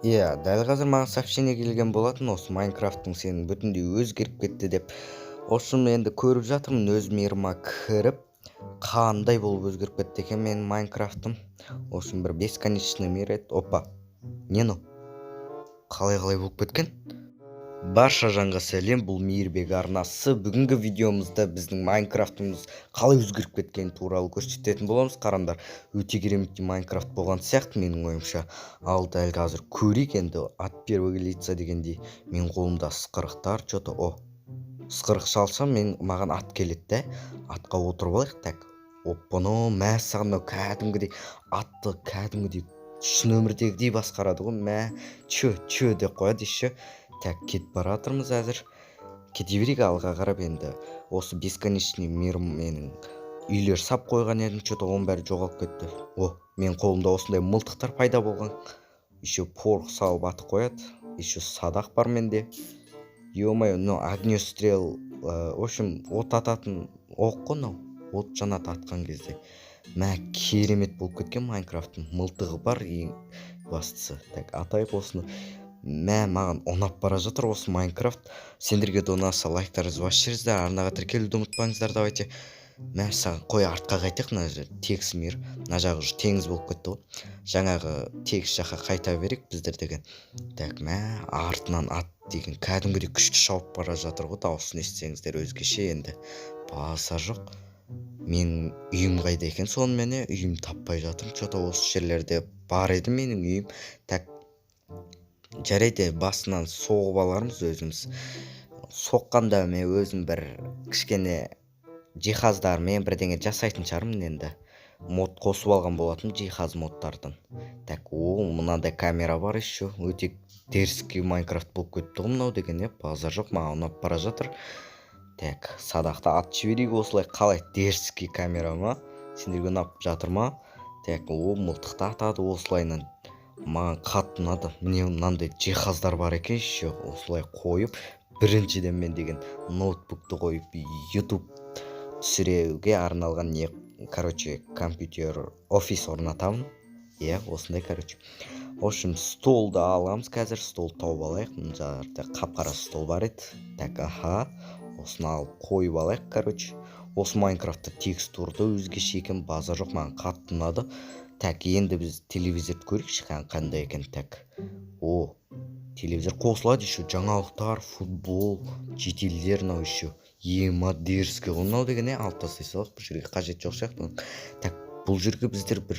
Иә, дәл қазір маған сообщение келген болатын осы Майнкрафттың сенің бүтіндей өзгеріп кетті деп. Осыны енді көріп жатырмын өз мирыма кіріп, қандай болып өзгеріп кетті екен менің Майнкрафтым. Осыны бір бесконечный мир еді. Опа, не ну? Қалай болып кеткен? Барша жанға сәлем, бұл мейірбек арнасы. Бүгінгі видеомызда біздің Майнкрафтымыз қалай өзгеріп кеткені туралы көрсететін боламыз. Қараңдар, өте керемет Майнкрафт болған сияқты менің ойымша. Ал дәл қазір көрейік енді от первого лица дегендей. Мен қолымда ысқырықтар, что-то ысқырық шалсам маған ат келеді да. Атқа отырып алайық, так. Оппано, мәссаған мынау кәдімгідей атты кәдімгідей шын өмірдегідей басқарады ғой. Чө деп қояды еще. Так, кетіп баратырмыз әзір. Кете берейік алға қарап енді. Осы бесконечный мир менің үйлер сап қойған едім, что-то оның бәрі жоғалып кетті. Мен қолымда осындай мылтықтар пайда болған. Еще порох салып атып қояды. Еще садақ бар менде. Ё-моё, огнестрел, в общем, от ататын оқ қой мынау. От жанады атқан кезде. Керемет болып кеткен Майнкрафттың. Мылтығы бар ең бастысы. Так, атайық осыны. Маған ұнап бара жатыр осы Майнкрафт. Сендерге де ұнаса лайктарыңызды басып жіберіңіздер, арнаға тіркелуді ұмытпаңыздар. Давайте. Саған қой артқа қайтайық, мына жер тегіс мир. Мына жағы уже теңіз болып кетті ғой. Жаңағы тегіс жаққа қайта берейік біздер деген. Так, артынан ат деген кәдімгідей күшті шауып бара жатыр ғой. Дауысын естісеңіздер өзгеше енді. Баса жоқ. Менің үйім қайда екен сонымен? Үйім таппай жатырмын. Что-то осы жерлерде бар еді менің үйім. Так, жарайды, басынан соғып алармыз өзіміз. Соққанда мен өзім бір кішкене жиһаздармен бірдеңе жасайтын шығармын енді. Мод қосып алған болатын жиһаз модтардан. Так, мынандай камера бар еще. Өте дерзкий Майнкрафт болып кетті ғой мынау деген, базар жоқ, маған ұнап бара жатыр. Так, садақты атып жіберейік осылай. Қалай дерзкий камера ма? Сендерге ұнап жатыр ма? Так, мылтықты атады осылайынан. Маған қатты ұнады. Міне мынандай жиһаздар бар екен еще. Осылай қойып, біріншіден мен деген ноутбукты қойып, YouTube түсіруге арналған компьютер офис орнатамын. Осындай, В общем, столды аламыз қазір. Стол тауып алайық. Мына жақта қап-қара стол бар еді. Так, осыны алып қойып алайық, Осы Майнкрафтта текстурды өзгеше екен, базар жоқ, маған қатты ұнады. Так, енді біз телевизорды көрейікші қандай екен. Так, телевизор қосылады еще, жаңалықтар, футбол, жетелдер мынау еще. Дерзкий ғой мынау деген, алып тастай салайық, бұл жерге қажет жоқ сияқты. Так, бұл жерге біздер бір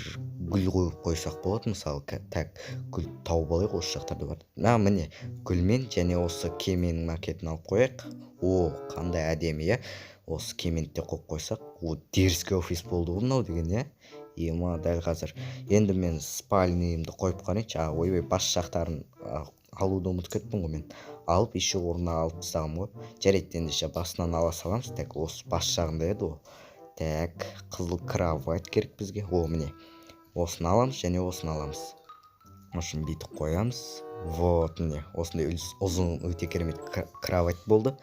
гүл қойып қойсақ болады, мысалы. Так, гүл тауып алайық, осы жақтарда бар. Міне гүлмен және осы кеменің макетін алып қояйық. Қандай әдемі, осы кеменді қойып қойсақ, дерзкий офис болды ғой мынау деген, дәл қазір. Енді мен спальныйымды қойып қанайыншы. Бас жақтарын алуды ұмытып кеттім ғой мен. Алып, еще орнына алып тастағым ғой. Жарайды, ендеше басынан ала саламыз. Так, осы бас жағында еді ғой. Так, қызыл кровать керек бізге. Міне. Осыны аламыз және осыны аламыз. Осыны бүйтіп қоямыз. Міне, осындай ұзын өте керемет кровать болды.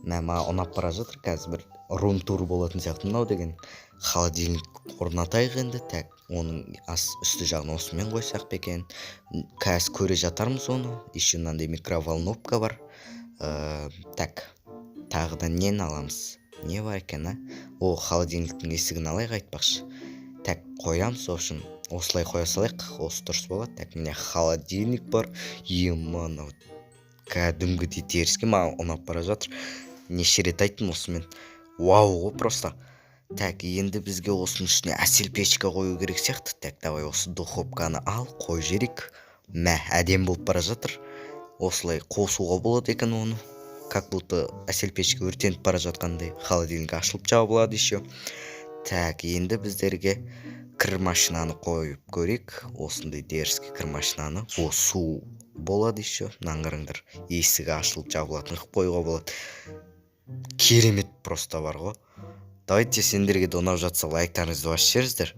Маған ұнап бара жатыр. Қазір бір рум-тур болатын сияқты мынау деген. Холодильник орнатайық енді. Так, оның үсті жағын осымен қойсақ бекен. Қазір көре жатармыз оны. Еще мынандай микроволновка бар. Так, тағы да нені аламыз? Не бар екен, холодильниктің есігін алайық айтпақшы. Так, қоямыз, в общем, осылай қоя салайық. Осы дұрыс болады. Так, міне холодильник бар. Мынау кәдімгідей дерзкий, маған ұнап бара жатыр. Неше рет айттым осымен. Вау ғой просто. Так, енді бізге осының үстіне әсел печка қою керек сияқты. Так, давай осы духовканы ал, қой жерік. Әдем болып бара жатыр. Осылай қосуға болады екен оны. Как будто әсел печка өртеніп бара жатқандай. Холодильник ашылып жабылады еще. Так, енді біздерге кір машинаны қойып көрейік. Осындай дерзкий кір машинаны. Су болады еще. Қараңдар, есігі ашылып жабылатын қоюға болады. Керемет просто бар ғой. Давайте, сендерге де ұнап жатса лайктарыңызды басып жіберіңіздер.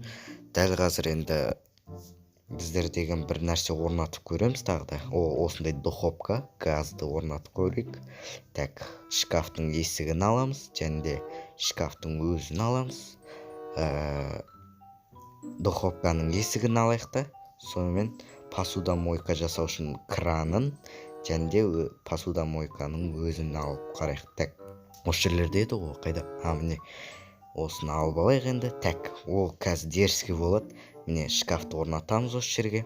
Дәл қазір енді біздер деген бір нәрсе орнатып көреміз тағы да. Осындай духовка, газды орнатып көрейік. Так, шкафтың есігін аламыз, және де шкафтың өзін аламыз. Духовканың есігін алайық та. Сонымен посудомойка жасау үшін кранын және де посудомойканың өзін алып қарайық. Так, осы жерлерде еді ғой, қайда? Міне осыны алып алайық енді. Так, ол қазір дерзкий болады. Міне шкафты орнатамыз осы жерге.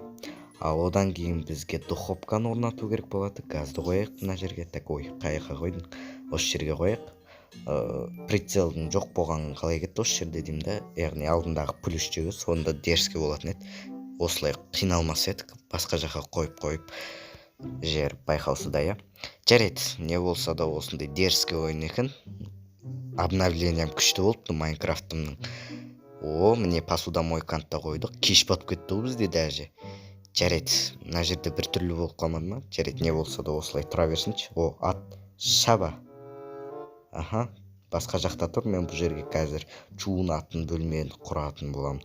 Ал одан кейін бізге духовканы орнату керек болады. Газды қояйық мына жерге. Так, ой, қаяққа қойдың? Осы жерге қояйық. Прицелдің жоқ болғанын қалай кетті осы жерде деймін да. Яғни алдындағы плюс жегі сонда дерзкий болатын еді. Осылай қиналмас едік. Басқа жаққа қойып жер байқаусызда, иә. Жарайды, не болса да осындай дерзкий ойын екен. Обновлением күшті болды Майнкрафтымның. Міне посудомойканы да қойдық. Кеш батып кетті ол бізде даже. Жарайды, мына жерде бір түрлі болып қалмады ма? Жарайды, не болса да осылай тұра берсінші. Ат шаба. Басқа жақта тұр. Мен бұл жерге қазір жуынатын бөлмені құратын боламын.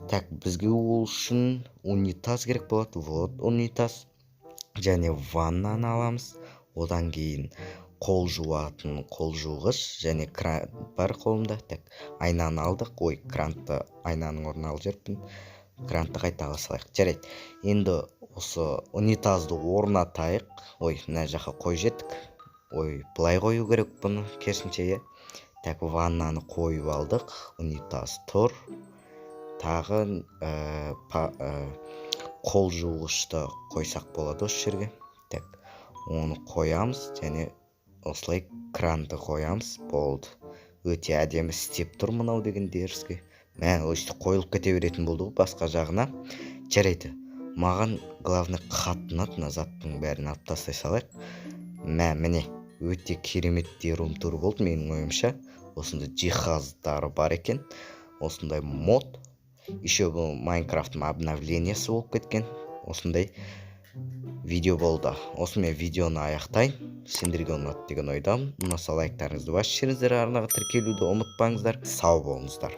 Так, бізге ол үшін унитаз керек болады. Вот унитаз. Және ваннаны аламыз. Одан кейін қол жуатын қол жуғыш және кран бар қолымда. Так, айнаны алдық. Ой, кранты айнаның орнына алып жүріппін. Кранты қайта ала салайық. Жарайды. Енді осы унитазды орнатайық. Ой, мына жаққа қой жеттік. Ой, былай қою керек бұны, керісінше, иә. Так, ваннаны қойып алдық. Унитаз тұр. Тағы қол жуғышты қойсақ болады осы жерге. Так, оны қоямыз және осылай кранды қоямыз. Болды. Өте әдемі істеп тұр мынау деген дерзкий. Өйстіп қойылып кете беретін болды ғой басқа жағына. Жарайды. Маған главный қатты ұнады, заттың бәрін алып тастай салайық. Міне өте кереметтей рум-тур болды менің ойымша. Осындай жиһаздары бар екен. Осындай мод. Еще бұл Майнкрафтың обновлениясы болып кеткен. Осындай видео болды. Осымен видеоны аяқтайын. Сендерге ұнады деген ойдамын. Ұнаса лайктарыңызды басып жіберіңіздер, арнаға тіркелуді ұмытпаңыздар. Сау болыңыздар.